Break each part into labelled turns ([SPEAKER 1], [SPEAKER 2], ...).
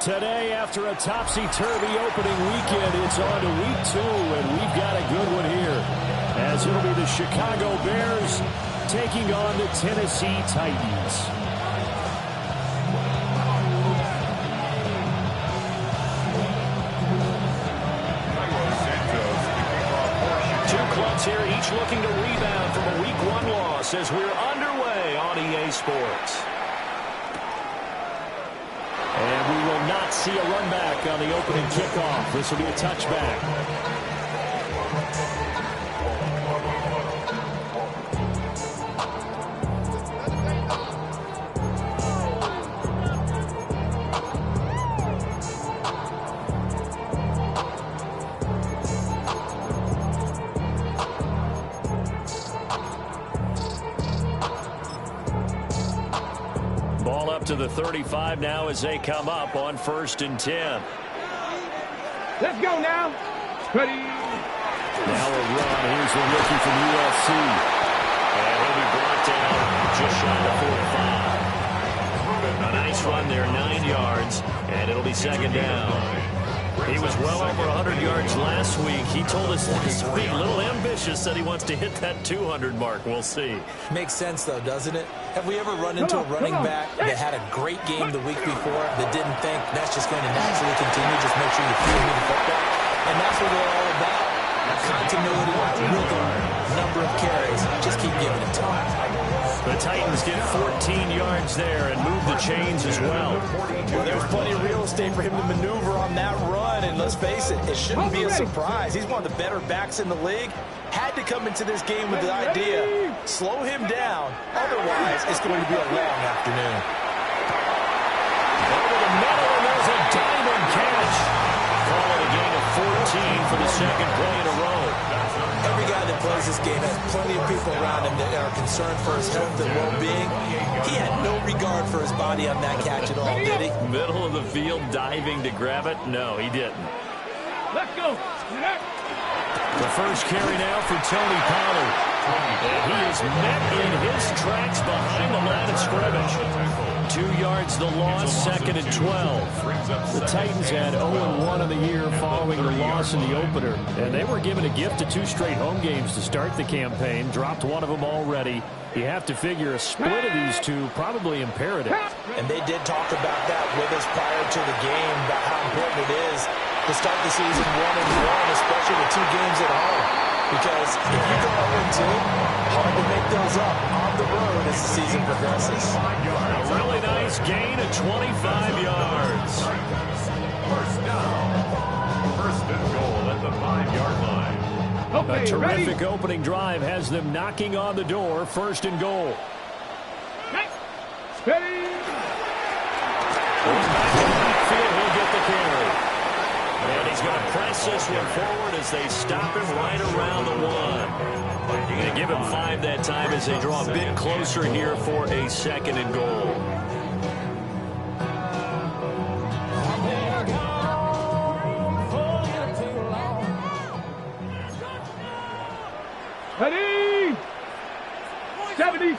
[SPEAKER 1] Today, after a topsy-turvy opening weekend, it's on to week 2, and we've got a good one here, as it'll be the Chicago Bears taking on the Tennessee Titans. Two clubs here, each looking to rebound from a Week 1 loss as we're underway on EA Sports. And we will not see a run back on the opening kickoff. This will be a touchback. Ball up to the 35 now as they come up on 1st and 10.
[SPEAKER 2] Let's go now. Ready.
[SPEAKER 1] Now a run. Here's the rookie from USC. And he'll be brought down just shy of 45. A nice run there, 9 yards, and it'll be 2nd down. He was well over 100 yards last week. He told us last week, a little ambitious, said he wants to hit that 200 mark. We'll see.
[SPEAKER 3] Makes sense, though, doesn't it? Have we ever run into a running back that had a great game the week before that didn't think that's just going to naturally continue? Just make sure you feed me the football. And that's what they're all about. Continuity, rhythm, number of carries. Just keep giving it to them.
[SPEAKER 1] The Titans get 14 yards there and move the chains as well.
[SPEAKER 3] Well, there's plenty of real estate for him to maneuver on that run. And let's face it, it shouldn't be a surprise. He's one of the better backs in the league. Had to come into this game with the idea, slow him down. Otherwise, it's going to be a long afternoon.
[SPEAKER 1] Over the middle, and there's a diamond catch. Call it a gain of 14 for the 2nd play in a row.
[SPEAKER 3] Every guy that plays this game has plenty of people around him that are concerned for his health and well-being. He had no regard for his body on that catch at all, did he?
[SPEAKER 1] Middle of the field, diving to grab it? No, he didn't.
[SPEAKER 2] Let's go.
[SPEAKER 1] The first carry now for Tony Pollard. And he is met in his tracks behind the line of scrimmage. 2 yards the loss, 2nd and 12. The Titans had 0-1 in the year following the loss in the opener. And they were given a gift of 2 straight home games to start the campaign. Dropped one of them already. You have to figure a split of these two probably imperative.
[SPEAKER 3] And they did talk about that with us prior to the game, about how important it is to start the season 1-1, especially with 2 games at home. Because if you go 0-2, hard to make those up on the road as the season progresses.
[SPEAKER 1] A really nice gain of 25 yards.
[SPEAKER 4] First down. 1st and goal at the 5-yard line.
[SPEAKER 1] A terrific opening drive has them knocking on the door. 1st and goal.
[SPEAKER 2] Ready.
[SPEAKER 1] Going back in the field, he'll get the carry. And he's going to press this one forward as they stop him right around the 1. You're going to give him 5 that time as they draw a bit closer here for a 2nd and goal.
[SPEAKER 2] Ready. 70.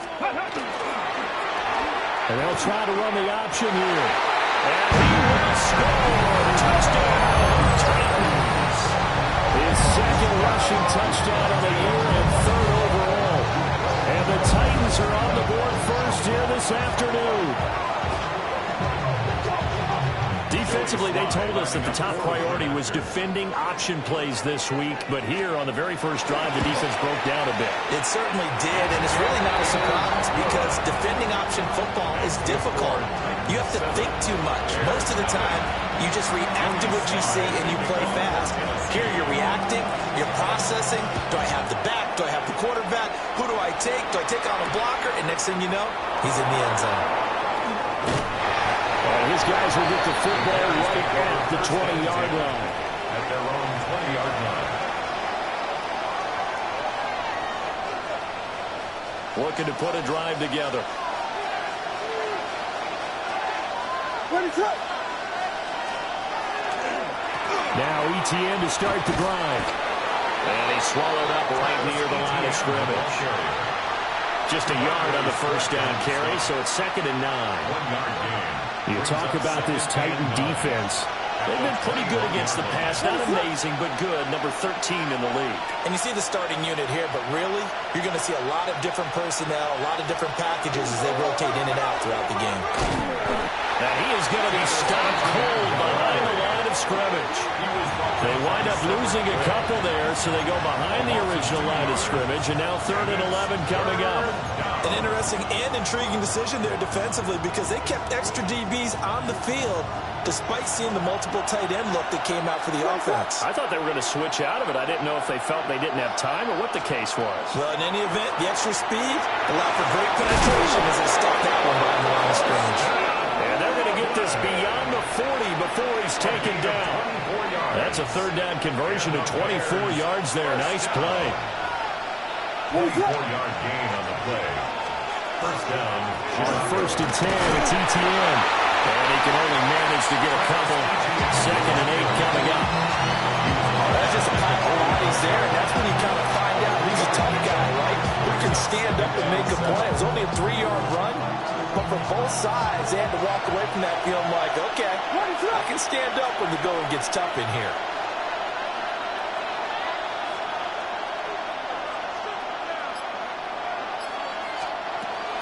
[SPEAKER 1] And they'll try to run the option here. And he will score. Touchdown, Titans. His 2nd rushing touchdown of the year and 3rd overall. And the Titans are on the board first here this afternoon. Defensively, they told us that the top priority was defending option plays this week. But here on the very first drive, the defense broke down a bit.
[SPEAKER 3] It certainly did, and it's really not a surprise because defending option football is difficult. You have to think too much. Most of the time, you just react to what you see and you play fast. Here you're reacting, you're processing. Do I have the back? Do I have the quarterback? Who do I take? Do I take on a blocker? And next thing you know, he's in the end zone.
[SPEAKER 1] His guys will get the football right at the 20-yard line.
[SPEAKER 4] At their own 20-yard line.
[SPEAKER 1] Looking to put a drive together. Now ETN to start the drive. And he's swallowed up right near the line of scrimmage. Just a yard on the first down carry, so it's 2nd and 9.
[SPEAKER 4] 1 yard gain.
[SPEAKER 1] You talk about this Titan defense. They've been pretty good against the pass. Not amazing, but good. Number 13 in the league.
[SPEAKER 3] And you see the starting unit here, but really, you're going to see a lot of different personnel, a lot of different packages as they rotate in and out throughout the game.
[SPEAKER 1] Now he is going to be stopped cold behind the line of scrimmage. They wind up losing a couple there, so they go behind the original line of scrimmage, and now 3rd and 11 coming up.
[SPEAKER 3] An interesting and intriguing decision there defensively because they kept extra DBs on the field despite seeing the multiple tight end look that came out for the offense.
[SPEAKER 1] I thought they were going to switch out of it. I didn't know if they felt they didn't have time or what the case was.
[SPEAKER 3] Well, in any event, the extra speed allowed for great penetration as they stopped that one behind the line of scrimmage.
[SPEAKER 1] And they're going to get this beyond the 40 before he's taken down. That's a 3rd down conversion of 24 yards there. Nice play.
[SPEAKER 4] 44-yard gain on the play. First down.
[SPEAKER 1] On 1st and 10, it's ETN. And he can only manage to get a couple. 2nd and 8 coming up.
[SPEAKER 3] That's just a pile of bodies there, and that's when you kind of find out he's a tough guy, right? Who can stand up and make a play. It's only a 3-yard run, but for both sides, they had to walk away from that feeling like, okay, I can stand up when the going gets tough in here.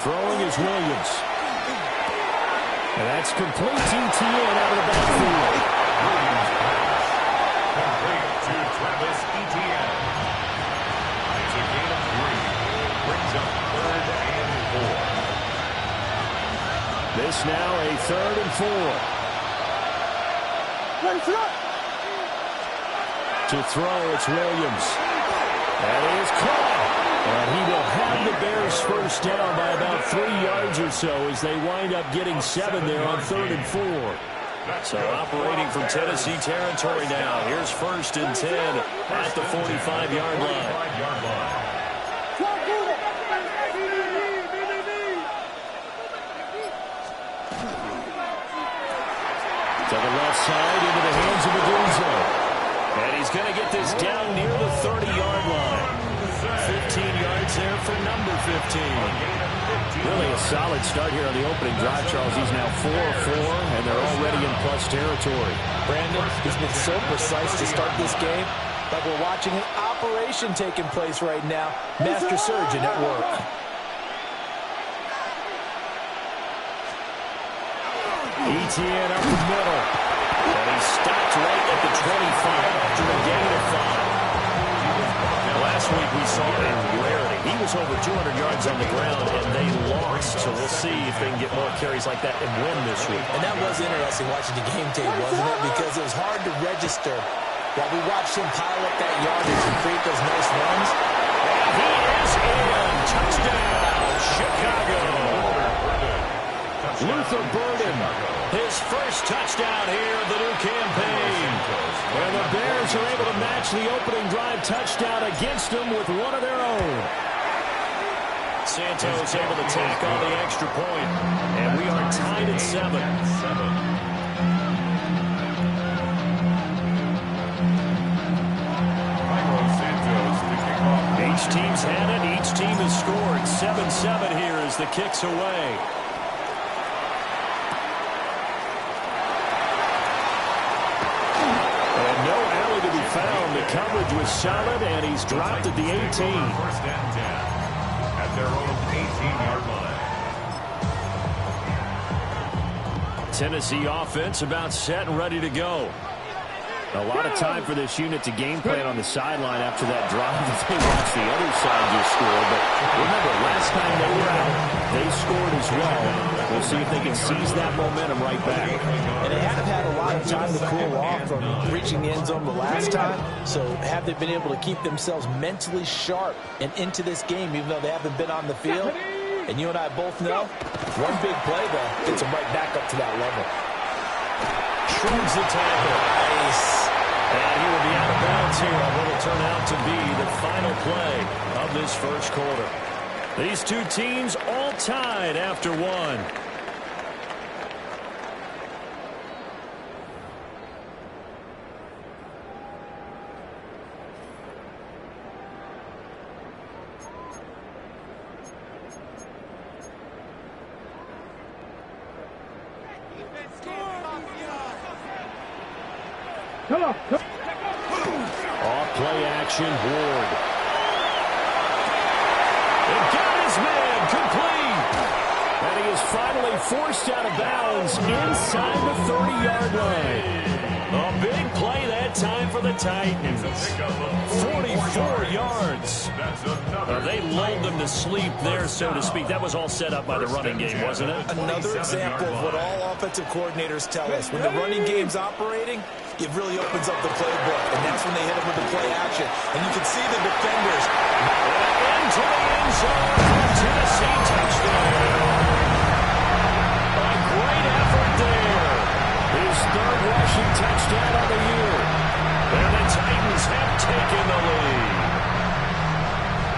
[SPEAKER 1] Throwing is Williams. And that's complete to ETN out of the backfield.
[SPEAKER 4] Complete to Travis Etienne. It's a gain of 3. Brings up 3rd and 4.
[SPEAKER 1] This now a 3rd and 4. To throw, it's Williams. And he is caught. And he will have the Bears first down by about 3 yards or so as they wind up getting 7 there on 3rd and 4. So operating from Tennessee territory now. Here's 1st and 10 at the 45-yard line. To the left side into the hands of Medusa. And he's going to get this down near the 30-yard line. 15 yards there for number 15. Really a solid start here on the opening drive, Charles. He's now 4 of 4, and they're already in plus territory.
[SPEAKER 3] Brandon, he's been so precise to start this game, like we're watching an operation taking place right now. Master surgeon at work.
[SPEAKER 1] ETN up the middle. And he stopped right at the 25 after a gain of 5. Last week we saw a rarity. He was over 200 yards on the ground, and they lost. So we'll see if they can get more carries like that and win this week.
[SPEAKER 3] And that was interesting watching the game tape, wasn't it? Because it was hard to register while we watched him pile up that yardage and create those nice runs.
[SPEAKER 1] He is in. Touchdown, Chicago. Luther Burden, his first touchdown here of the new campaign. And the Bears are able to match the opening drive touchdown against them with one of their own. Santos able to tack on the extra point. And we are tied at 7. Each team's had it. Each team has scored. 7-7 here as the kick's away. Found. The coverage was solid, and he's dropped at the 18.
[SPEAKER 4] 1st and 10 at their own 18-yard line.
[SPEAKER 1] Tennessee offense about set and ready to go. A lot of time for this unit to game plan on the sideline after that drive that they watched the other side just score. But remember, last time they were out, they scored as well. We'll see if they can seize that momentum right back.
[SPEAKER 3] And they have had a lot of time to cool off from reaching the end zone the last time. So have they been able to keep themselves mentally sharp and into this game, even though they haven't been on the field? And you and I both know, one big play, though, gets them right back up to that level.
[SPEAKER 1] Shrugs the tackle. Nice. And he will be out of bounds here on what will turn out to be the final play of this first quarter. These two teams all tied after one.
[SPEAKER 2] Come on.
[SPEAKER 1] Off play action, Ward. It got his man complete. And he is finally forced out of bounds inside the 30-yard line. A big play that time for the Titans. 44 yards. They lulled them to sleep there, so to speak. That was all set up by the running game, wasn't it?
[SPEAKER 3] Another example of what all offensive coordinators tell us. When the running game's operating, it really opens up the playbook. And that's when they hit him with the play action. And you can see the defenders.
[SPEAKER 1] Into the end zone for Tennessee touchdown. A great effort there. His third rushing touchdown of the year. And the Titans have taken the lead.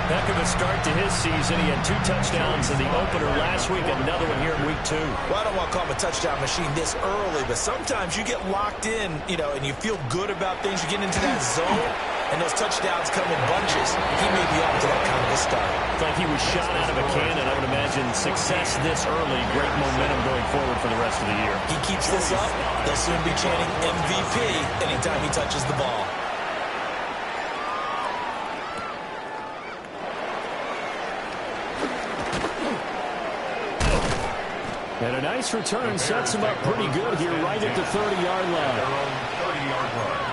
[SPEAKER 1] Heck of a start to his season. He had 2 touchdowns in the opener last week, another one here in week 2.
[SPEAKER 3] Well, I don't want to call him a touchdown machine this early, but sometimes you get locked in, and you feel good about things. You get into that zone, and those touchdowns come in bunches. He may be up to that kind of a start.
[SPEAKER 1] It's like he was shot out of a cannon. I would imagine success this early, great momentum going forward for the rest of the year.
[SPEAKER 3] He keeps this up, they'll soon be chanting MVP anytime he touches the ball.
[SPEAKER 1] And a nice return sets him up pretty good here right at the 30-yard line.
[SPEAKER 4] 30-yard line.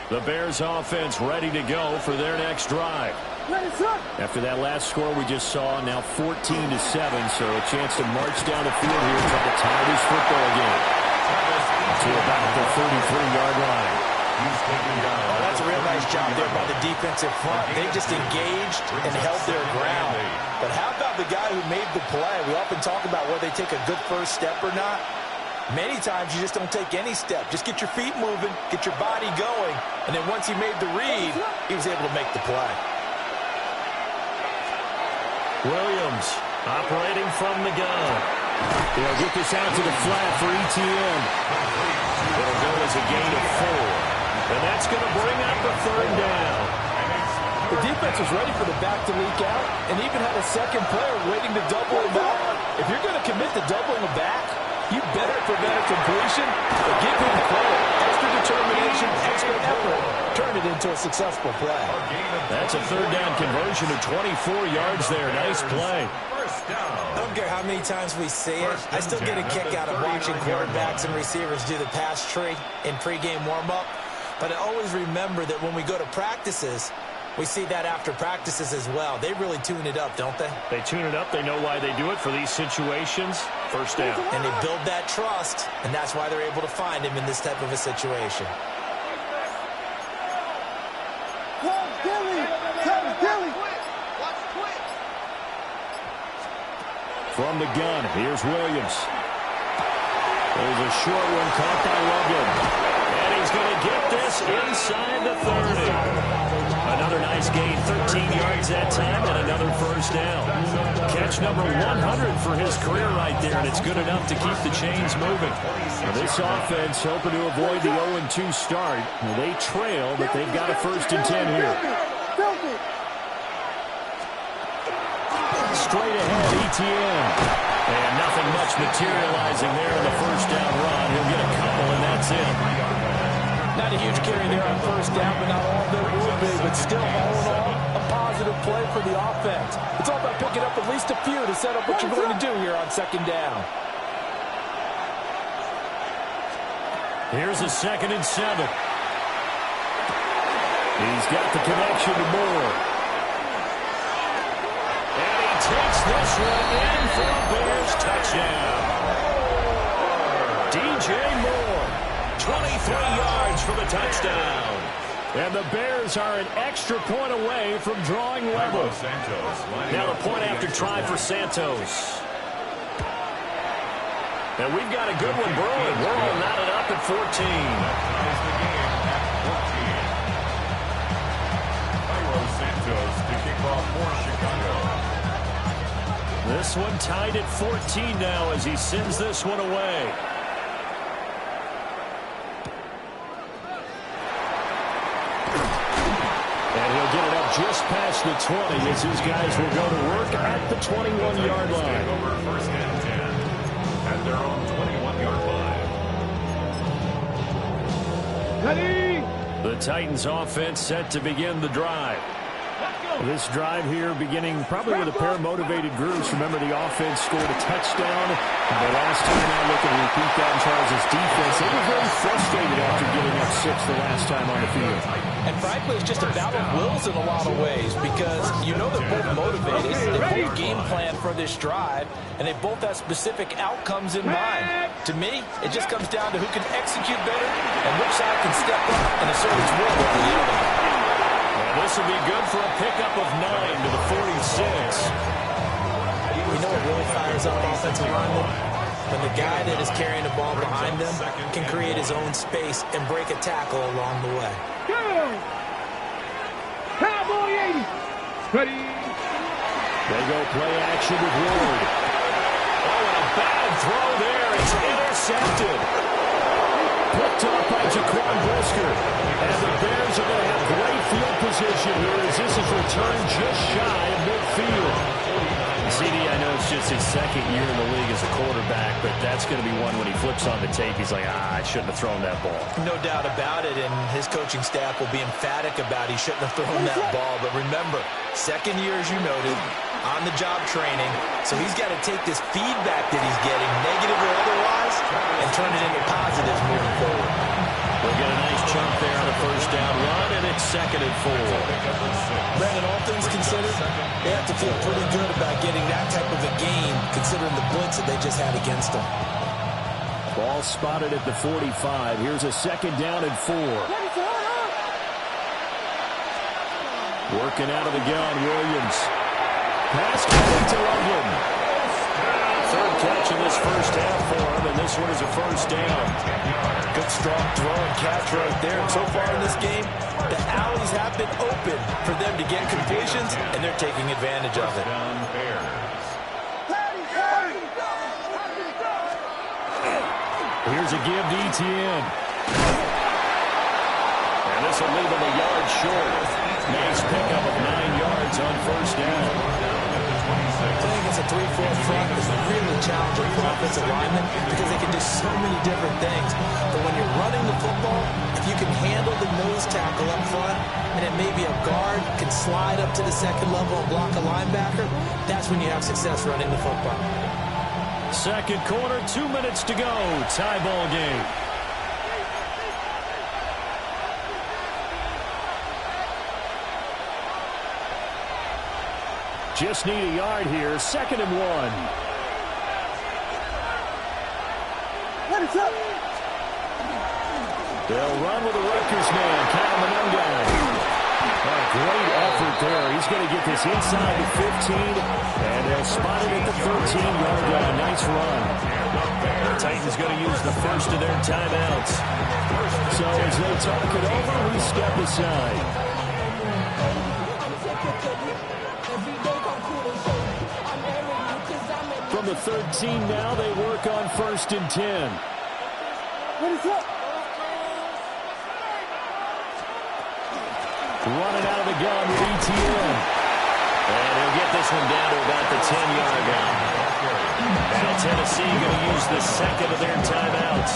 [SPEAKER 1] The Bears offense ready to go for their next drive. After that last score we just saw, now 14-7, so a chance to march down the field here and try to tie this football game to about the 33-yard line.
[SPEAKER 3] Oh, that's a real nice job there by the defensive front. They just engaged and held their ground. But how about the guy who made the play? We often talk about whether they take a good first step or not. Many times you just don't take any step. Just get your feet moving, get your body going, and then once he made the read, he was able to make the play.
[SPEAKER 1] Williams operating from the gun. They'll get this out to the flat for ETN. It'll go as a gain of 4. And that's going to bring up a 3rd down.
[SPEAKER 3] The defense was ready for the back to leak out and even had a second player waiting to double him out. If you're going to commit to doubling him back, you better prevent a completion, but give him credit. Extra determination, extra effort. Turn it into a successful play.
[SPEAKER 1] That's a 3rd down conversion of 24 yards there. Nice play.
[SPEAKER 3] I don't care how many times we see it. I still get a kick out of watching quarterbacks and receivers do the pass tree in pregame warm-up. But I always remember that when we go to practices, we see that after practices as well. They really tune it up, don't they?
[SPEAKER 1] They tune it up. They know why they do it for these situations. 1st down.
[SPEAKER 3] And they build that trust, and that's why they're able to find him in this type of a situation.
[SPEAKER 1] From the gun, here's Williams. There's a short one caught by Logan. And he's going to get this inside the 30. Another nice gain, 13 yards that time, and another 1st down. Catch number 100 for his career right there, and it's good enough to keep the chains moving. Now this offense hoping to avoid the 0-2 start. They trail, but they've got a 1st and 10 here. Straight ahead, ETN. And nothing much materializing there in the 1st down run. He'll get a couple, and that's it.
[SPEAKER 3] Not a huge carry there on 1st down, but not all of it would be. But still, all in all, a positive play for the offense. It's all about picking up at least a few to set up what you're going to do here on 2nd down.
[SPEAKER 1] Here's a 2nd and 7. He's got the connection to Moore. And he takes this one in for a Bears touchdown. DJ Moore, 23 yards for the touchdown. And the Bears are an extra point away from drawing level. Now the point after try for Santos. And we've got a good one brewing. We're all knotted up at 14. This one tied at 14 now as he sends this one away. And he'll get it up just past the 20 as his guys will go to work at the 21-yard line.
[SPEAKER 4] Over first and 10 at their own 21-yard line.
[SPEAKER 2] Ready?
[SPEAKER 1] The Titans offense set to begin the drive. This drive here beginning probably with a pair of motivated groups. Remember, the offense scored a touchdown. The last time I look at repeat that in Charles' defense, they were very frustrated after giving up 6 the last time on the field.
[SPEAKER 3] And frankly, it's just a battle of wills in a lot of ways because you know they're both motivated. They both game plan for this drive, and they both have specific outcomes in mind. To me, it just comes down to who can execute better and which side can step up and assert its will over the other.
[SPEAKER 1] This will be good for a pickup of 9 to the 46.
[SPEAKER 3] You know what really fires up offensive linemen? When the guy that is carrying the ball behind them can create his own space and break a tackle along the way.
[SPEAKER 2] Go! Cowboy 80. Ready?
[SPEAKER 1] They go play action with Ward. Oh, and a bad throw there. It's intercepted. Picked up by Jaquan Brisker. And the Bears are going to have great field position here as this is returned just shy of midfield. CD, I know it's just his second year in the league as a quarterback, but that's going to be one when he flips on the tape, he's like, I shouldn't have thrown that ball.
[SPEAKER 3] No doubt about it, and his coaching staff will be emphatic about he shouldn't have thrown that ball. But remember, second year, as you noted, on-the-job training, so he's got to take this feedback that he's getting, negative or otherwise, and turn it into positives moving forward.
[SPEAKER 1] We'll get a nice chunk there on a first down run, and it's 2nd and 4.
[SPEAKER 3] Brandon, all things considered, they have to feel pretty good about getting that type of a gain, considering the blitz that they just had against them.
[SPEAKER 1] Ball spotted at the 45. Here's a 2nd down and 4. Working out of the gun, Williams. Pass complete to Loveland. 3rd catch in this first half for him, and this one is a first down.
[SPEAKER 3] Good strong throw and catch right there. And so far in this game, the alleys have been open for them to get completions, and they're taking advantage of it.
[SPEAKER 1] Here's a give to Etienne. And this will leave him a yard short. Nice pickup of 9 yards on first down.
[SPEAKER 3] Playing against a 3-4 front is really challenging for offensive linemen because they can do so many different things. But when you're running the football, if you can handle the nose tackle up front, and then maybe a guard can slide up to the 2nd level and block a linebacker, that's when you have success running the football.
[SPEAKER 1] 2nd quarter, 2 minutes to go. Tie ball game. Just need a yard here. 2nd and 1.
[SPEAKER 2] What is up?
[SPEAKER 1] They'll run with the Rutgers man, Kyle Monungai. Great effort there. He's going to get this inside the 15, and they'll spot it at the 13-yard line. Nice run. The Titans going to use the first of their timeouts. So as they talk it over, we step aside. From the 13 now, they work on 1st and 10.
[SPEAKER 2] What is up?
[SPEAKER 1] Running out of the gun with Etienne. And he'll get this one down to about the 10-yard line. Now Tennessee going to use the 2nd of their timeouts.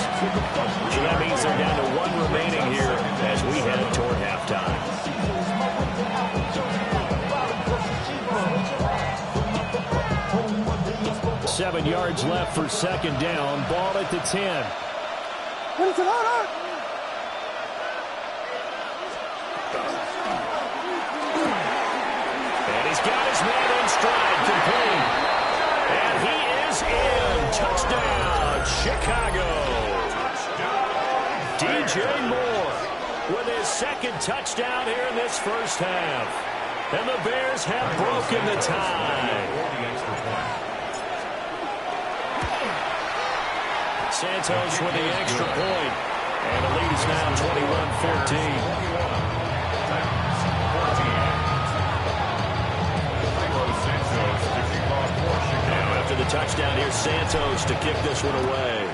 [SPEAKER 1] So that means they're down to 1 remaining here as we head toward halftime. Seven yards left for 2nd down. Ball at the 10.
[SPEAKER 2] What is it on?
[SPEAKER 1] And he's got his man in stride, complete. And he is in. Touchdown, Chicago. DJ Moore with his 2nd touchdown here in this first half. And the Bears have broken the tie. Santos with the extra point. And the lead is now 21-14. Touchdown here, Santos, to kick this one away.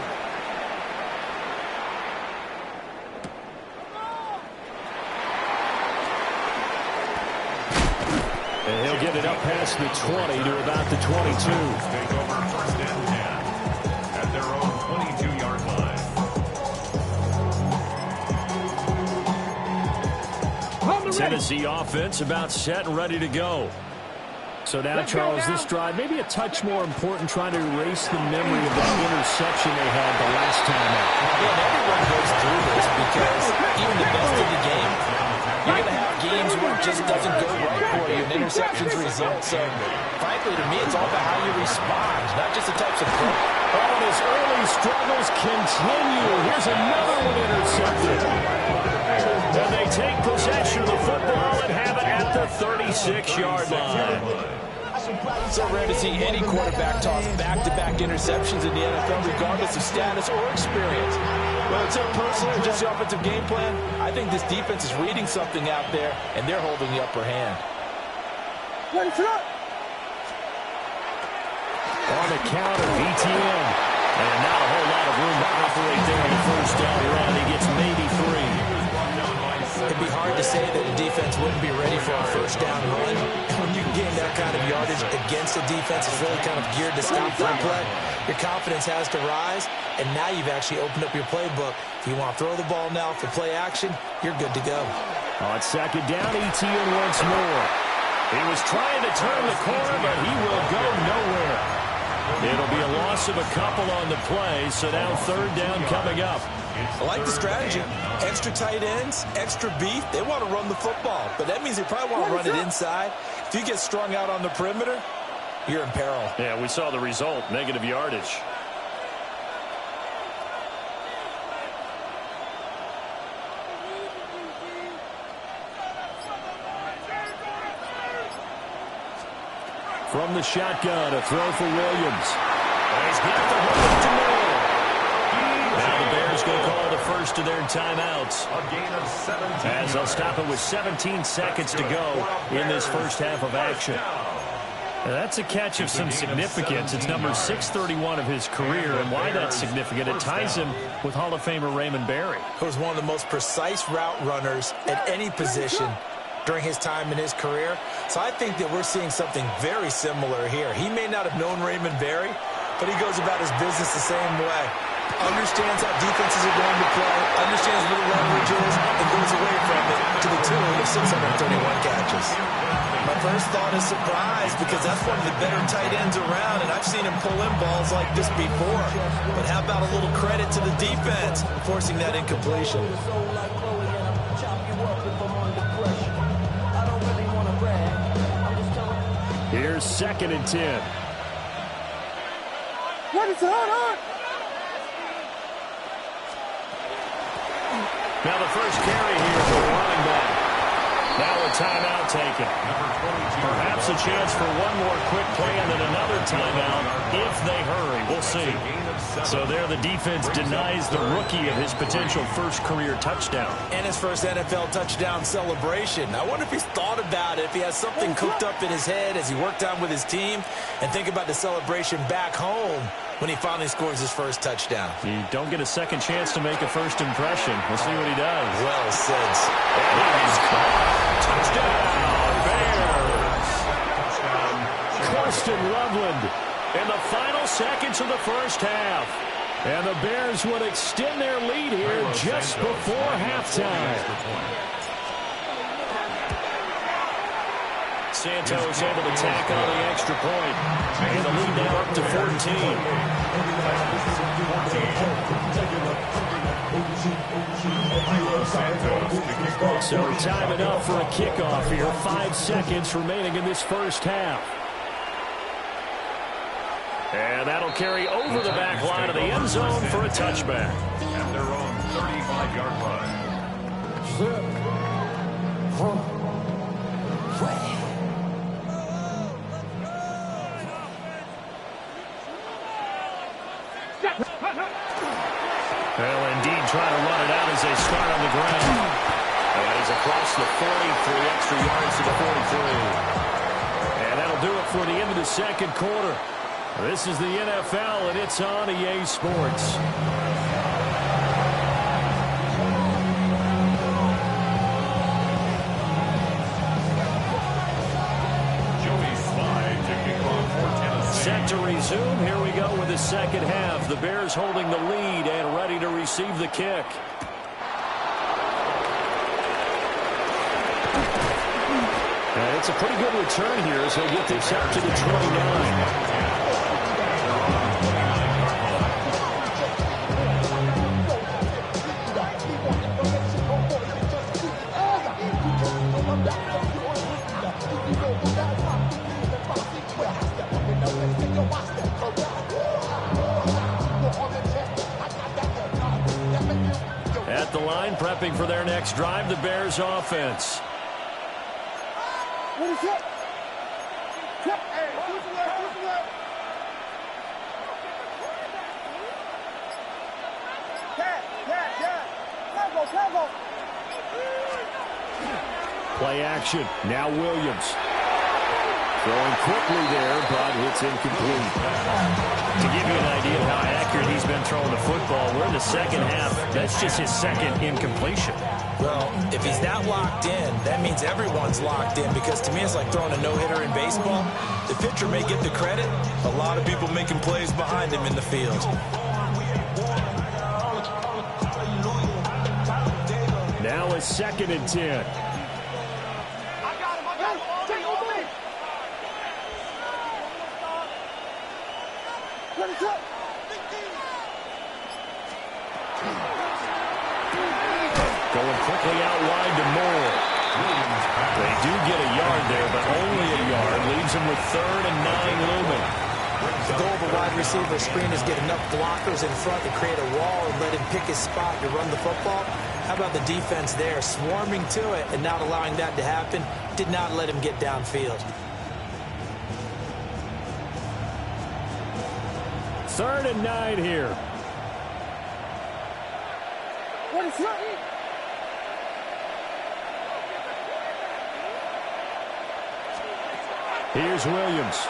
[SPEAKER 1] And he'll get it up past the 20 to about the 22.
[SPEAKER 4] Take over first and 10 at their own 22-yard line.
[SPEAKER 1] Tennessee offense about set and ready to go. So now, Charles, this drive maybe a touch more important, trying to erase the memory of that interception they had the last time out.
[SPEAKER 3] Yeah, and everyone goes through this because even the best of the game, you're going to have games where it just doesn't go right for you, and interceptions result. So, frankly, to me, it's all about how you respond, not just the types of play.
[SPEAKER 1] Oh, and his early struggles continue. Here's another one intercepted. And they take possession of the football and have it at the 36-yard line.
[SPEAKER 3] So rare to see any quarterback toss back-to-back interceptions in the NFL, regardless of status or experience. Well, it's personal or just the offensive game plan. I think this defense is reading something out there, and they're holding the upper hand.
[SPEAKER 2] Ready, set up.
[SPEAKER 1] On the counter, ETN. And not a whole lot of room to operate there on the first down run. He gets maybe 3.
[SPEAKER 3] It'd be hard to say that a defense wouldn't be ready for a first down run. When you gain that kind of yardage against a defense that's really kind of geared to stop for a play, your confidence has to rise, and now you've actually opened up your playbook. If you want to throw the ball now for play action, you're good to go.
[SPEAKER 1] On second down, ETN once more. He was trying to turn the corner, but he will go nowhere. It'll be a loss of a couple on the play, so now third down coming up.
[SPEAKER 3] I like the strategy. Extra tight ends, extra beef. They want to run the football, but that means they probably want to run it inside. If you get strung out on the perimeter, you're in peril.
[SPEAKER 1] Yeah, we saw the result, negative yardage. From the shotgun, a throw for Williams. He's got the hook to Moore. Now the Bears going to call the first of their timeouts.
[SPEAKER 4] A gain of 17.
[SPEAKER 1] As they'll stop it with 17 seconds to go in this first half of action. Now that's a catch of some significance. It's number 631 of his career, and why that's significant, it ties him with Hall of Famer Raymond Berry.
[SPEAKER 3] He was one of the most precise route runners at any position during his time in his career. So I think that we're seeing something very similar here. He may not have known Raymond Berry, but he goes about his business the same way. Understands how defenses are going to play, understands where the leverage is, and goes away from it to the tune of 631 catches. My first thought is surprise, because that's one of the better tight ends around, and I've seen him pull in balls like this before. But how about a little credit to the defense forcing that incompletion?
[SPEAKER 1] Here's second and 10.
[SPEAKER 2] Ready, set up.
[SPEAKER 1] Now the first carry here for the running back. Now a timeout taken. Perhaps a chance for one more quick play and then another timeout if they hurry. We'll see. So there the defense denies the rookie of his potential first career touchdown.
[SPEAKER 3] And his first NFL touchdown celebration. I wonder if he's thought about it, if he has something cooked up in his head as he worked on with his team, and think about the celebration back home when he finally scores his first touchdown.
[SPEAKER 1] You don't get a second chance to make a first impression. We'll see what he does.
[SPEAKER 3] Well said.
[SPEAKER 1] He's caught. Touchdown, Bears. Corsten Loveland in the final seconds of the first half. And the Bears would extend their lead here just before halftime. Santos able to tack on the extra point. And the lead now up to 14. So time it up for a kickoff here. 5 seconds remaining in this first half. And that'll carry over the back line of the end zone for a touchback.
[SPEAKER 4] At their own 35-yard line.
[SPEAKER 1] Well, indeed, trying to run it out as they start on the ground. And he's across the 40, 3 extra yards to the 43. And that'll do it for the end of the second quarter. This is the NFL, and it's on EA Sports. Set to resume. Here we go with the second half. The Bears holding the lead and ready to receive the kick. And it's a pretty good return here as he'll get this up to the 29. At the line, prepping for their next drive, the Bears offense.
[SPEAKER 2] What is it? Hey, who's the left? Who's the left? Tackle.
[SPEAKER 1] Play action. Now Williams. Throwing quickly there, but it's incomplete. To give you an idea of how accurate he's been throwing the football, we're in the second half. That's just his second incompletion.
[SPEAKER 3] Well, if he's that locked in, that means everyone's locked in, because to me it's like throwing a no-hitter in baseball. The pitcher may get the credit. A lot of people making plays behind him in the field.
[SPEAKER 1] Now a 2nd and 10. Going quickly out wide to Moore. They do get a yard there, but only a yard. Leaves them with 3rd and 9 looming.
[SPEAKER 3] The goal of a wide receiver screen is get enough blockers in front to create a wall and let him pick his spot to run the football. How about the defense there, swarming to it and not allowing that to happen? Did not let him get downfield.
[SPEAKER 1] 3rd and 9 here.
[SPEAKER 2] What is it?
[SPEAKER 1] Here's Williams.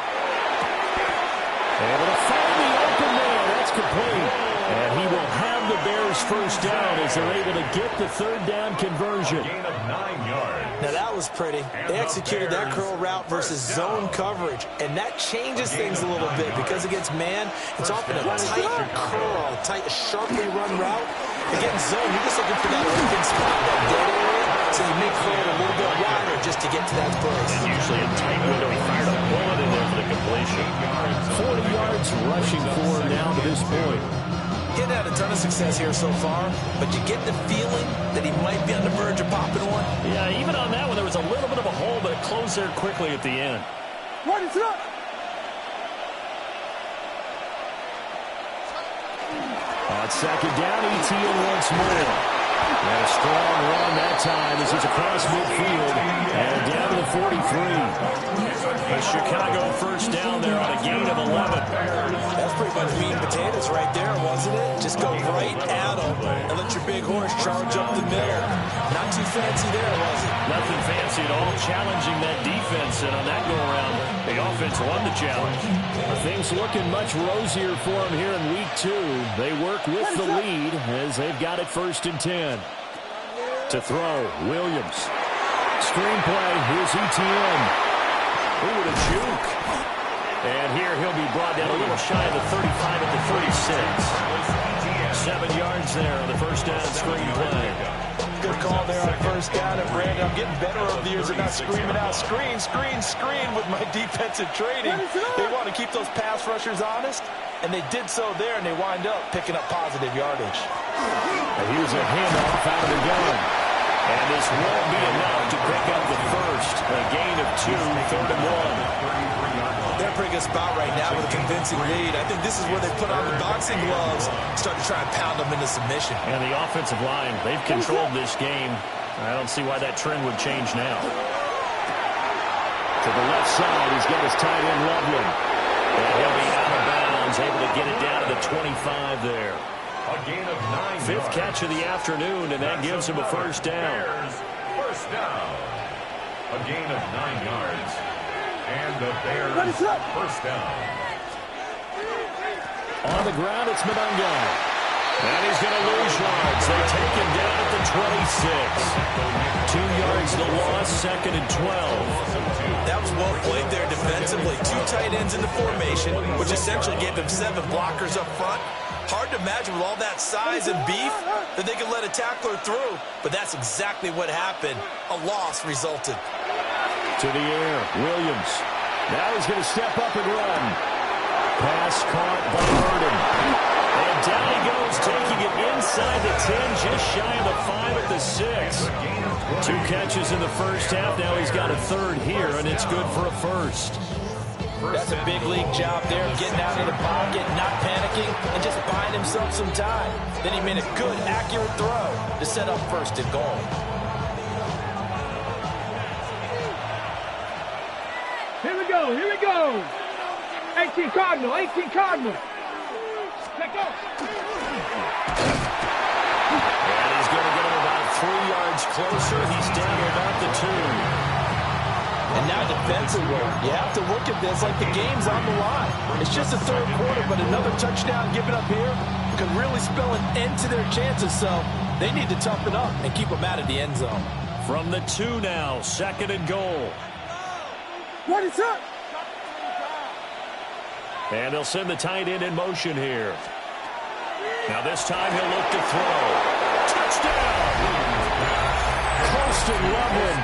[SPEAKER 1] Able to find the open man. That's complete. And he will have the Bears first down as they're able to get the 3rd down conversion.
[SPEAKER 4] Gain of 9 yards.
[SPEAKER 3] Now that was pretty. They executed that curl route versus zone coverage, and that changes things a little bit because against man, it's often a tight curl, tight, sharply run route. Against zone, you're just looking for that open spot, that dead area, so you make curl a little bit wider just to get to that place.
[SPEAKER 1] And usually a tight window. He fired a bullet in there for the completion. 40 yards rushing for him now to this point.
[SPEAKER 3] He's had a ton of success here so far, but you get the feeling that he might be on the verge of popping one.
[SPEAKER 1] Yeah, even on that one, there was a little bit of a hole, but it closed there quickly at the end.
[SPEAKER 2] What is it?
[SPEAKER 1] On 2nd down, ETN once more. And a strong run that time as he's across midfield and down to the 43. A Chicago first down there on a gain of 11.
[SPEAKER 3] That's pretty much meat and potatoes right there, wasn't it? Just go right at him and let your big horse charge up the middle. Not too fancy there, was it?
[SPEAKER 1] Nothing fancy at all, challenging that defense. And on that go-around, the offense won the challenge. Things looking much rosier for them here in week 2. They work with the lead as they've got it 1st and 10. To throw, Williams. Screenplay, here's ETN. Ooh, with a juke. And here he'll be brought down a little shy of the 35 at the 36. 7 yards there on the first down screenplay.
[SPEAKER 3] Good call there on 1st down. And Brandon, I'm getting better over the years and not screaming out, screen, screen, screen with my defensive training. They want to keep those pass rushers honest, and they did so there, and they wind up picking up positive yardage.
[SPEAKER 1] And here's a handoff out of the gun. And this won't be enough to pick up the first. A gain of 2, 3rd and 1.
[SPEAKER 3] They're in a pretty good spot right now with a convincing lead. I think this is where they put on the boxing gloves, start to try and pound them into submission.
[SPEAKER 1] And the offensive line, they've controlled this game. I don't see why that trend would change now. To the left side, he's got his tight end, Loveland. And he'll be out of bounds, able to get it down to the 25 there.
[SPEAKER 4] A gain of 9
[SPEAKER 1] Fifth
[SPEAKER 4] yards.
[SPEAKER 1] catch of the afternoon, and that gives him a first down.
[SPEAKER 4] Bears, first down. A gain of 9 yards. And the Bears, first down.
[SPEAKER 1] On the ground, it's Madden. And he's going to lose yards. They take him down at the 26. 2 yards the loss, second and 12.
[SPEAKER 3] That was well played there defensively. 2 tight ends in the formation, which essentially gave him 7 blockers up front. Hard to imagine with all that size and beef that they could let a tackler through. But that's exactly what happened. A loss resulted.
[SPEAKER 1] To the air, Williams. Now he's going to step up and run. Pass caught by Burden. And down he goes, taking it inside the 10, just shy of the 5 at the 6. 2 catches in the first half. Now he's got a third here, and it's good for a first.
[SPEAKER 3] That's a big league job there, getting out of the pocket, not panicking, and just buying himself some time. Then he made a good, accurate throw to set up first and goal.
[SPEAKER 2] Here we go, here we go. 18 Cardinal, 18 Cardinal. Let go.
[SPEAKER 1] And he's going to get him about 3 yards closer. He's down to about the 2.
[SPEAKER 3] And now defensively, you have to look at this like the game's on the line. It's just the third quarter, but another touchdown given up here could really spell an end to their chances. So they need to toughen up and keep them out of the end zone.
[SPEAKER 1] From the 2 now, second and goal.
[SPEAKER 2] What is up?
[SPEAKER 1] And they'll send the tight end in motion here. Now this time he'll look to throw. Touchdown! Colston Loveland,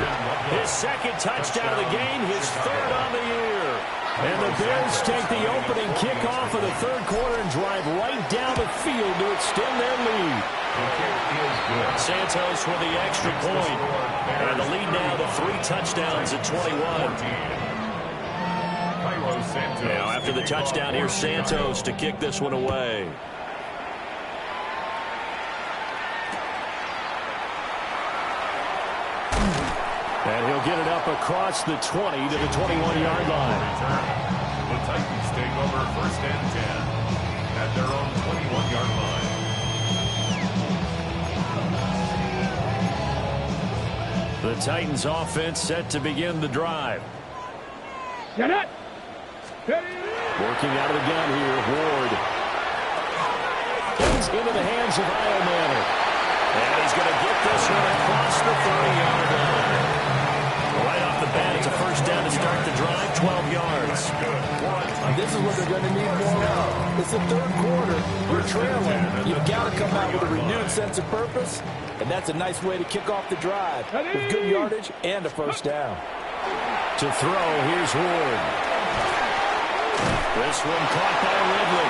[SPEAKER 1] his second touchdown of the game, his third on the year. And the Bears take the opening kickoff of the third quarter and drive right down the field to extend their lead. Santos with the extra point. And the lead now to 3 touchdowns at 21. Now, after the touchdown, here's Santos to kick this one away. And he'll get it up across the 20 to the 21-yard line.
[SPEAKER 4] The Titans take over first and 10 at their own 21-yard line.
[SPEAKER 1] The Titans offense set to begin the drive.
[SPEAKER 2] Get it.
[SPEAKER 1] Working out of the gun here, Ward. It's into the hands of Iomanner. And he's going to get this one across the 30-yard line. Right off the bat, it's a first down to start the drive, 12 yards.
[SPEAKER 3] This is what they're going to need more of. It's the third quarter. You're trailing. You've got to come out with a renewed sense of purpose, and that's a nice way to kick off the drive with good yardage and a first down.
[SPEAKER 1] To throw, here's Ward. This one caught by Ridley.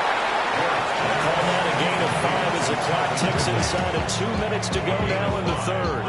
[SPEAKER 1] Call that a gain of 5 as the clock ticks inside of 2 minutes to go now in the third.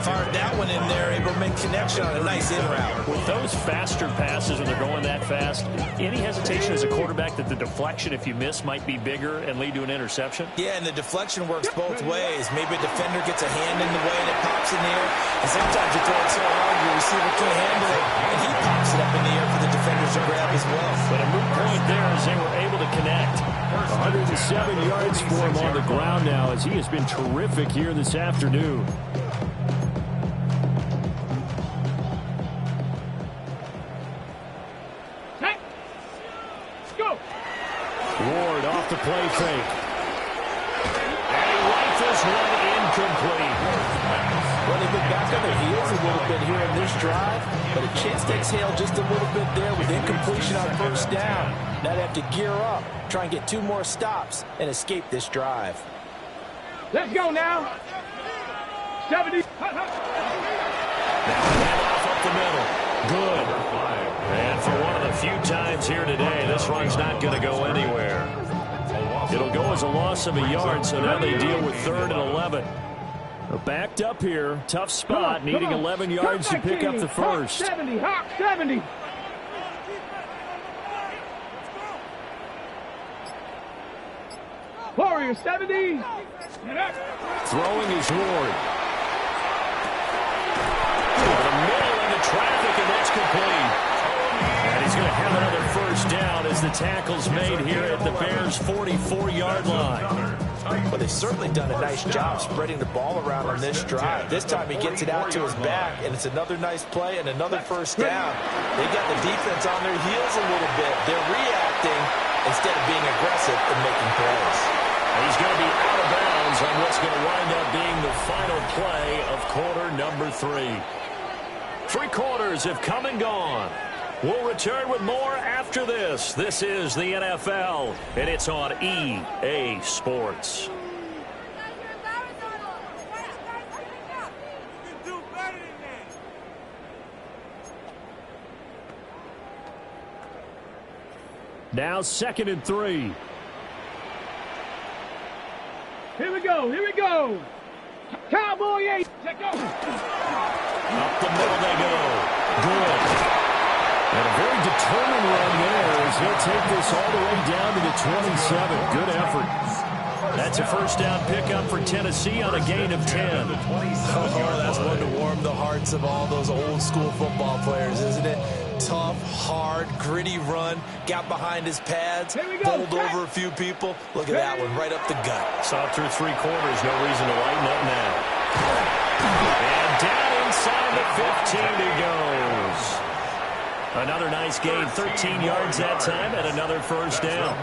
[SPEAKER 3] Fired that one in there, able to make connection on a nice in route.
[SPEAKER 1] With those faster passes when they're going that fast, any hesitation as a quarterback that the deflection, if you miss, might be bigger and lead to an interception?
[SPEAKER 3] Yeah, and the deflection works both ways. Maybe a defender gets a hand in the way and it pops in the air, and sometimes you throw it so hard your receiver can't handle it, and he pops it up in the air for the defenders to grab as well.
[SPEAKER 1] But a moot point there as they were able to connect. 107 yards for him on the ground now as he has been terrific here this afternoon.
[SPEAKER 2] Go.
[SPEAKER 1] Ward off the play fake. And he rifles one incomplete.
[SPEAKER 3] Well, they've been back on their heels a little bit here in this drive, but a chance to exhale just a little bit there with incompletion on first down. Now they have to gear up, try and get 2 more stops, and escape this drive.
[SPEAKER 2] Let's go now. 70.
[SPEAKER 1] Handoff up the middle. Good. And for one of the few times here today, this run's not going to go anywhere. It'll go as a loss of a yard, so now they deal with 3rd and 11. Backed up here, tough spot, needing 11 yards to pick up the first.
[SPEAKER 2] 70, Hawk 70. Warrior 70.
[SPEAKER 1] Throwing is Ward. Over the middle into traffic, and that's complete. And he's going to have another first down as the tackle's made here at the Bears' 44-yard line.
[SPEAKER 3] Well, they've certainly done a nice job spreading the ball around on this drive. This time he gets it out to his back, and it's another nice play and another first down. They got the defense on their heels a little bit. They're reacting instead of being aggressive in
[SPEAKER 1] final play of quarter number 3. 3 quarters have come and gone. We'll return with more after this. This is the NFL, and it's on EA Sports. Now 2nd and 3.
[SPEAKER 2] Here we go. Here we go. Cowboy 8. Check out.
[SPEAKER 1] Up the middle they go. Good. And a very determined run there as he'll take this all the way down to the 27. Good effort. That's a first down pickup for Tennessee on a gain of 10.
[SPEAKER 3] Oh, that's one to warm the hearts of all those old school football players, isn't it? Tough, hard, gritty run. Got behind his pads. Bowled over a few people. Look at that one, right up the gut.
[SPEAKER 1] Saw through 3 quarters. No reason to lighten up now. And down inside the 15 he goes. Another nice gain, 13 yards that time, and another first down.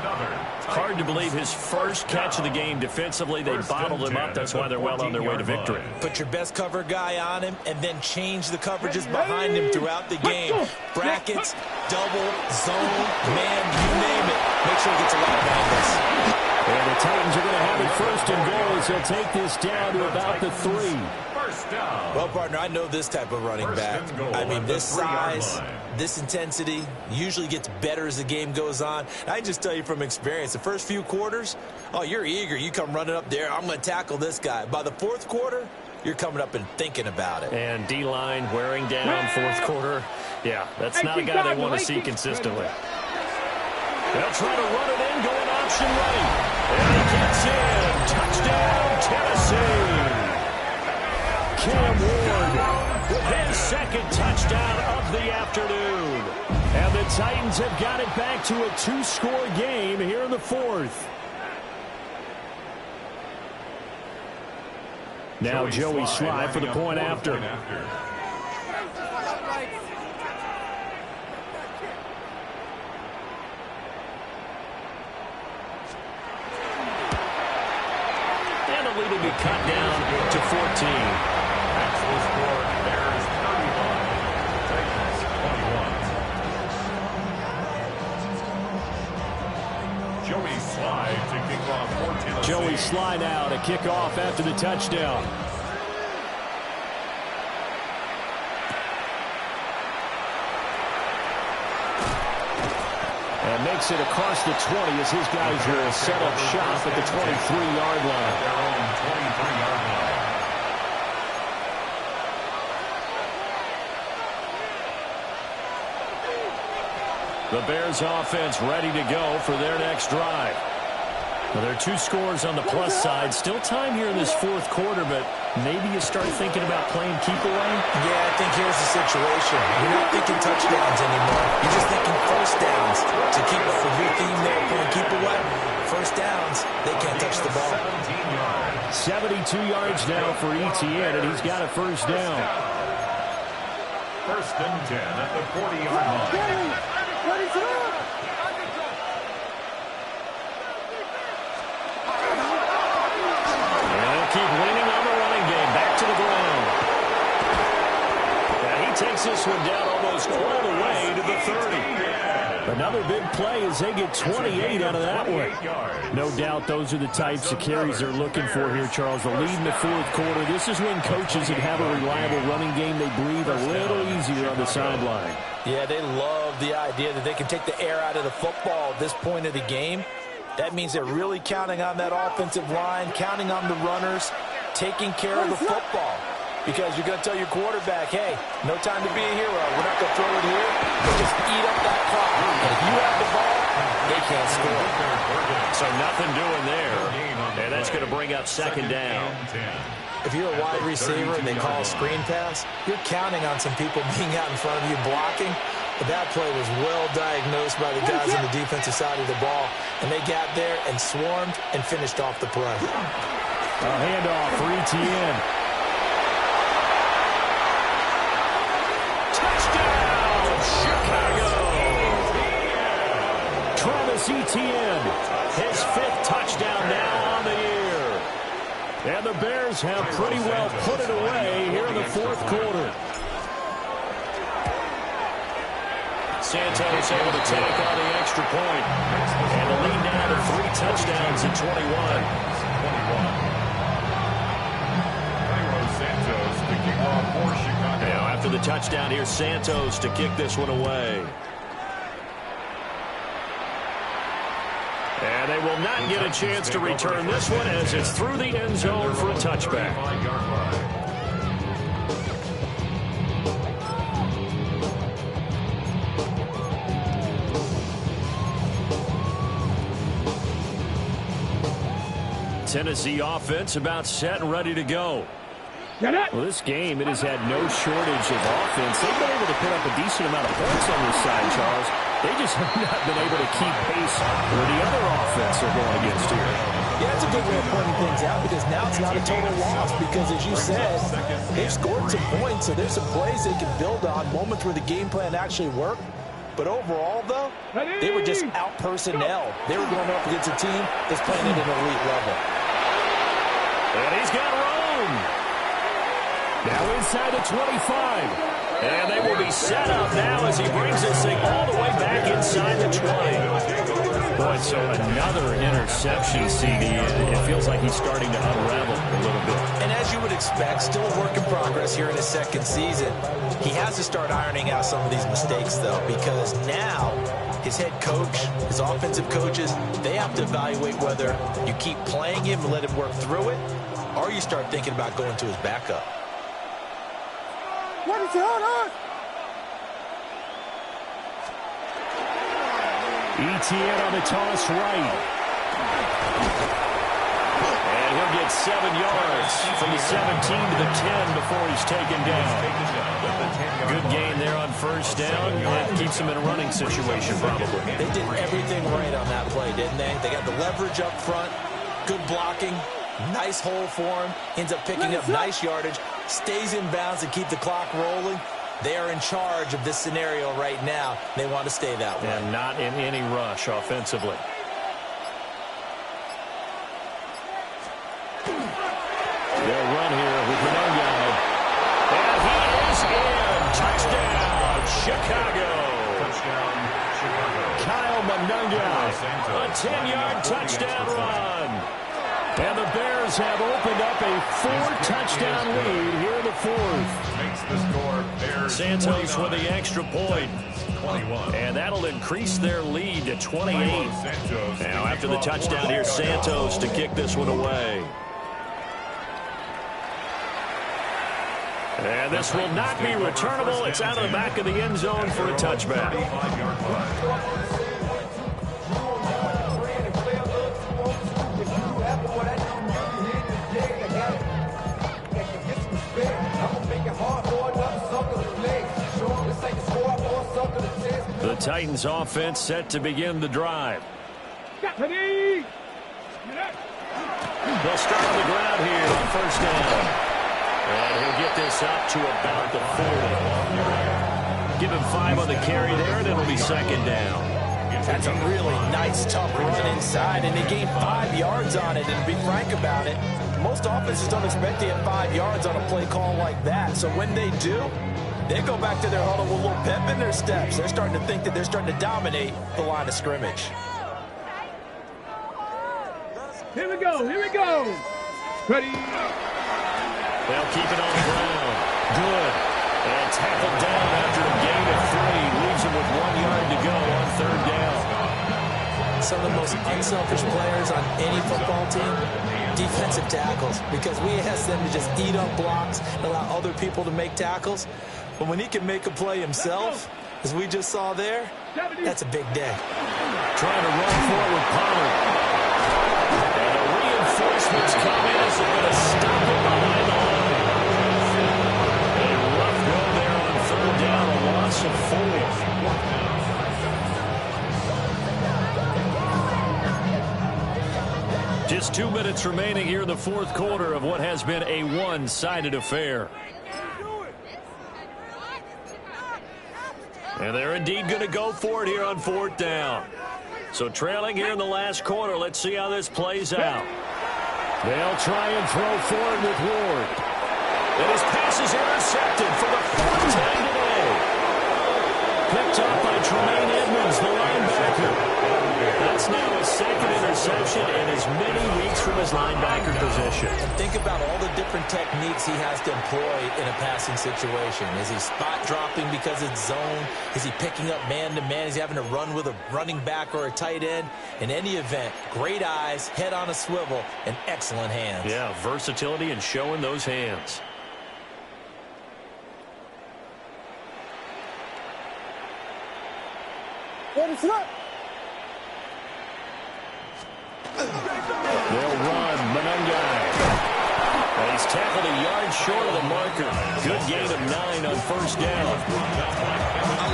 [SPEAKER 1] Hard to believe his first catch of the game defensively. They bottled him up. That's why they're well on their way to victory.
[SPEAKER 3] Put your best cover guy on him and then change the coverages behind him throughout the game. Brackets, double, zone, man, you name it. Make sure he gets a lot of angles.
[SPEAKER 1] And the Titans are going to have it first and goal as they'll take this down to about the 3.
[SPEAKER 3] Well, partner, I know this type of running back. I mean, this size, this intensity usually gets better as the game goes on. And I just tell you from experience, the first few quarters, oh, you're eager. You come running up there, I'm going to tackle this guy. By the 4th quarter, you're coming up and thinking about it.
[SPEAKER 1] And D-line wearing down 4th quarter. Yeah, that's not a guy they want to see consistently. They'll try to run it in, going option right. And he gets in. Touchdown, Tennessee. Cam Ward with his 2nd touchdown of the afternoon. And the Titans have got it back to a 2-score game here in the 4th. Now Joey Sly for the point after. And the lead will be cut down to 14.
[SPEAKER 4] Actual score, Bears 31, Titans 21. Joey Sly to kick off for Tennessee.
[SPEAKER 1] Joey Sly now to kick off after the touchdown. And makes it across the 20 as his guys are set up shop at the 23-yard line.
[SPEAKER 4] Their own 23-yard line.
[SPEAKER 1] The Bears offense ready to go for their next drive. Well, there are 2 scores on the plus side. Still time here in this 4th quarter, but maybe you start thinking about playing keep away?
[SPEAKER 3] Yeah, I think here's the situation. You're not thinking touchdowns anymore. You're just thinking first downs. To keep up with your theme there, playing keep away, first downs, they can't touch the ball.
[SPEAKER 1] 72 yards now for ETN, and he's got a first down.
[SPEAKER 4] First and 10 at the 40-yard line.
[SPEAKER 1] Keep leaning on the running game. Back to the ground. And he takes this one down almost all the way to the 30. Another big play as they get 28 out of that one. No doubt those are the types of carries they're looking for here, Charles. The lead in the 4th quarter. This is when coaches that have a reliable running game, they breathe a little easier on the sideline.
[SPEAKER 3] Yeah, they love the idea that they can take the air out of the football at this point of the game. That means they're really counting on that offensive line, counting on the runners, taking care of the football. Because you're going to tell your quarterback, hey, no time to be a hero. We're not going to throw it here. We'll just eat up that clock. And if you have the ball, they can't score.
[SPEAKER 1] So nothing doing there. And that's going to bring up 2nd down.
[SPEAKER 3] If you're a wide receiver and they call a screen pass, you're counting on some people being out in front of you blocking. But that play was well diagnosed by the guys on the defensive side of the ball. And they got there and swarmed and finished off the play.
[SPEAKER 1] A handoff for ETN. Touchdown, Chicago! Travis Etienne, his 5th touchdown now on the year. And the Bears have pretty well put it away here in the fourth quarter. Santos able to take on the extra point. And the lead now to 3 touchdowns in 21. Now after the touchdown, here's Santos to kick this one away. And they will not get a chance to return this one as it's through the end zone for a touchback. Tennessee offense about set and ready to go. Well, this game, it has had no shortage of offense. They've been able to put up a decent amount of points on this side, Charles. They just have not been able to keep pace where the other offense are going against here.
[SPEAKER 3] Yeah, that's a good way of pointing things out because now it's not a total loss because, as you said, they've scored some points, so there's some plays they can build on, moments where the game plan actually worked. But overall, though, they were just out-personnel. They were going up against a team that's playing at an elite level.
[SPEAKER 1] And he's got room. Now inside the 25. And they will be set up now as he brings this thing all the way back inside the 20. Boy, so another interception, CD. It feels like he's starting to unravel a little bit.
[SPEAKER 3] And as you would expect, still a work in progress here in his second season. He has to start ironing out some of these mistakes, though, because now his head coach, his offensive coaches, they have to evaluate whether you keep playing him and let him work through it, or you start thinking about going to his backup.
[SPEAKER 2] What is going on?
[SPEAKER 1] ETN on the toss right. And he'll get 7 yards from the 17 to the 10 before he's taken down. Good gain there on first down. That keeps him in a running situation probably.
[SPEAKER 3] They did everything right on that play, didn't they? They got the leverage up front, good blocking, nice hole for him, ends up picking up nice yardage, stays in bounds to keep the clock rolling. They are in charge of this scenario right now. They want to stay that way.
[SPEAKER 1] And not in any rush offensively. They'll run here with Mononga. And he is in. Touchdown, Chicago.
[SPEAKER 4] Touchdown, Chicago.
[SPEAKER 1] Kyle Mononga. A 10-yard touchdown run. And the Bears have opened up a 4-touchdown lead here in the fourth.
[SPEAKER 4] Makes the score Bears
[SPEAKER 1] Santos
[SPEAKER 4] 29.
[SPEAKER 1] with the extra point.
[SPEAKER 4] 21.
[SPEAKER 1] And that'll increase their lead to 28. Now after the touchdown, here's Santos to kick this one away. And this will not be returnable. It's out of the back of the end zone for a touchback. The Titans offense set to begin the drive.
[SPEAKER 2] Ready?
[SPEAKER 1] They'll start on the ground here on first down. And he'll get this up to about the 40. Give him 5 on the carry there, and it'll be second down.
[SPEAKER 3] That's a really nice, tough run inside, and they gained 5 yards on it. And to be frank about it, most offenses don't expect to get 5 yards on a play call like that. So when they do, they go back to their huddle with a little pep in their steps. They're starting to think that they're starting to dominate the line of scrimmage.
[SPEAKER 2] Here we go. Here we go. Ready?
[SPEAKER 1] They'll keep it on the ground. Good. And tackled down after a gain of 3. Leaves him with 1 yard to go on third down.
[SPEAKER 3] Some of the most unselfish players on any football team, defensive tackles, because we ask them to just eat up blocks and allow other people to make tackles. But when he can make a play himself, as we just saw there, that's a big day.
[SPEAKER 1] Trying to run forward, Pollard. And the reinforcements come in as they're going to stop him behind the line. A rough go there on third down, a loss of 4. Just 2 minutes remaining here in the fourth quarter of what has been a one-sided affair. And they're indeed going to go for it here on fourth down. So trailing here in the last quarter, let's see how this plays out. They'll try and throw forward with Ward. And his pass is intercepted for the fourth time today. Picked up by Tremaine Edmonds, the linebacker. That's now his second interception in as many weeks from his linebacker position.
[SPEAKER 3] And think about all the different techniques he has to employ in a passing situation. Is he spot dropping because it's zone? Is he picking up man-to-man? Is he having to run with a running back or a tight end? In any event, great eyes, head on a swivel, and excellent hands.
[SPEAKER 1] Yeah, versatility and showing those hands. They'll run. Manungai. He's tackled a yard short of the marker. Good gain of 9 on first down.
[SPEAKER 3] I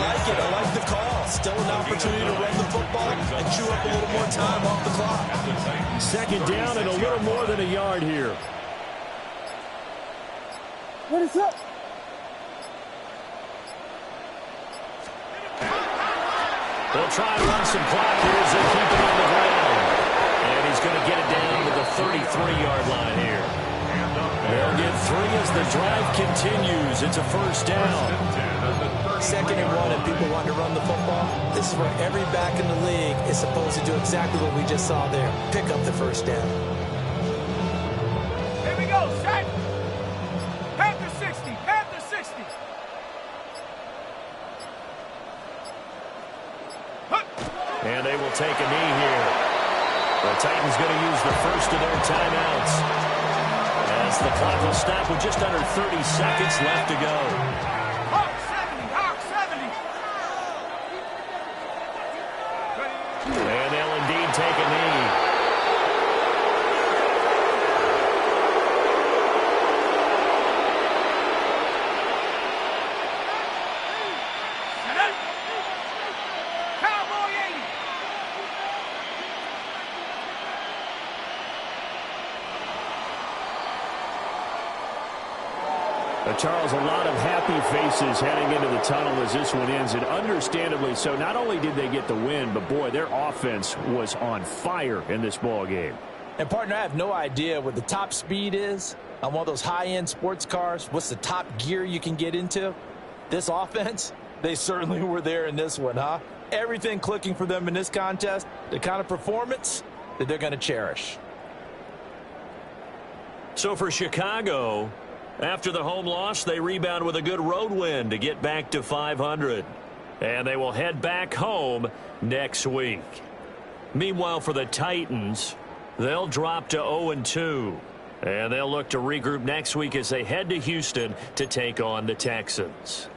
[SPEAKER 3] like it. I like the call. Still an opportunity to run the football and chew up a little more time off the clock.
[SPEAKER 1] Second down and a little more than a yard here.
[SPEAKER 2] What is up?
[SPEAKER 1] They'll try and run some clock here as they keep it on the ground. And he's going to get it down to the 33-yard line here. They'll get 3 as the drive continues. It's a first down.
[SPEAKER 3] 2nd and 1 and people want to run the football. This is where every back in the league is supposed to do exactly what we just saw there. Pick up the first down.
[SPEAKER 2] Here we go, set. Panther 60, Panther 60.
[SPEAKER 1] And they will take a knee here. The Titans going to use the first of their timeouts, as the clock will stop with just under 30 seconds left to go.
[SPEAKER 2] Hawk 70, Hawk 70.
[SPEAKER 1] And they'll indeed take a knee.
[SPEAKER 2] Cowboy 80.
[SPEAKER 1] Charles, a lot of happy faces heading into the tunnel as this one ends, and understandably so. Not only did they get the win, but boy, their offense was on fire in this ball game.
[SPEAKER 3] And partner, I have no idea what the top speed is on one of those high-end sports cars. What's the top gear you can get into? This offense, they certainly were there in this one, huh? Everything clicking for them in this contest, the kind of performance that they're going to cherish.
[SPEAKER 1] So for Chicago, after the home loss, they rebound with a good road win to get back to 500. And they will head back home next week. Meanwhile, for the Titans, they'll drop to 0-2. And they'll look to regroup next week as they head to Houston to take on the Texans.